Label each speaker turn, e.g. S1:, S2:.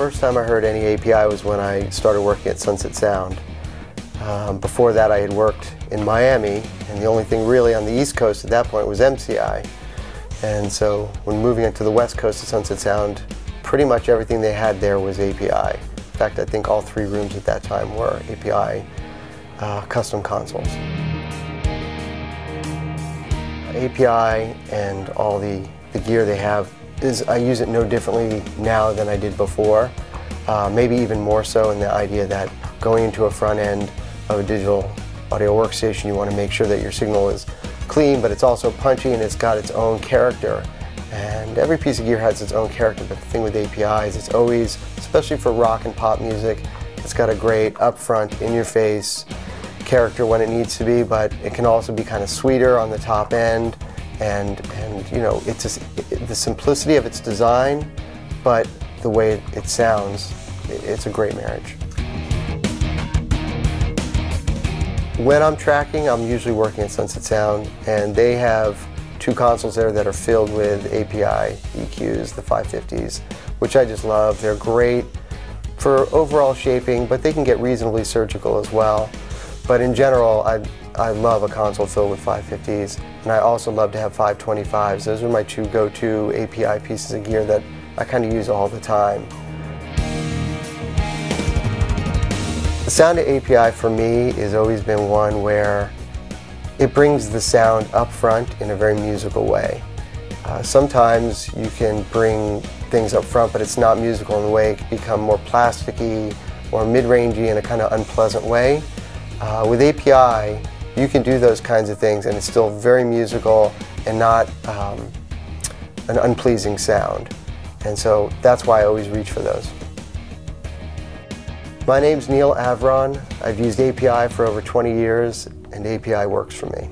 S1: First time I heard any API was when I started working at Sunset Sound. Before that I had worked in Miami, and the only thing really on the East Coast at that point was MCI. And so when moving into the West Coast of Sunset Sound, pretty much everything they had there was API. In fact, I think all 3 rooms at that time were API custom consoles. API and all the gear they have I use it no differently now than I did before. Maybe even more so in the idea that going into a front end of a digital audio workstation, you want to make sure that your signal is clean, but it's also punchy and it's got its own character. And every piece of gear has its own character, but the thing with APIs, it's always, especially for rock and pop music, it's got a great upfront, in-your-face character when it needs to be, but it can also be kind of sweeter on the top end. And you know, it's just, the simplicity of its design, but the way it sounds, it's a great marriage. When I'm tracking, I'm usually working at Sunset Sound, and they have 2 consoles there that are filled with API EQs, the 550s, which I just love. They're great for overall shaping, but they can get reasonably surgical as well. But in general, I love a console filled with 550s, and I also love to have 525s. Those are my 2 go-to API pieces of gear that I kind of use all the time. The sound of API for me has always been one where it brings the sound up front in a very musical way. Sometimes you can bring things up front, but it's not musical in the way. It can become more plasticky or mid-rangey in a kind of unpleasant way. With API, you can do those kinds of things and it's still very musical and not an unpleasing sound. And so that's why I always reach for those. My name's Neal Avron. I've used API for over 20 years and API works for me.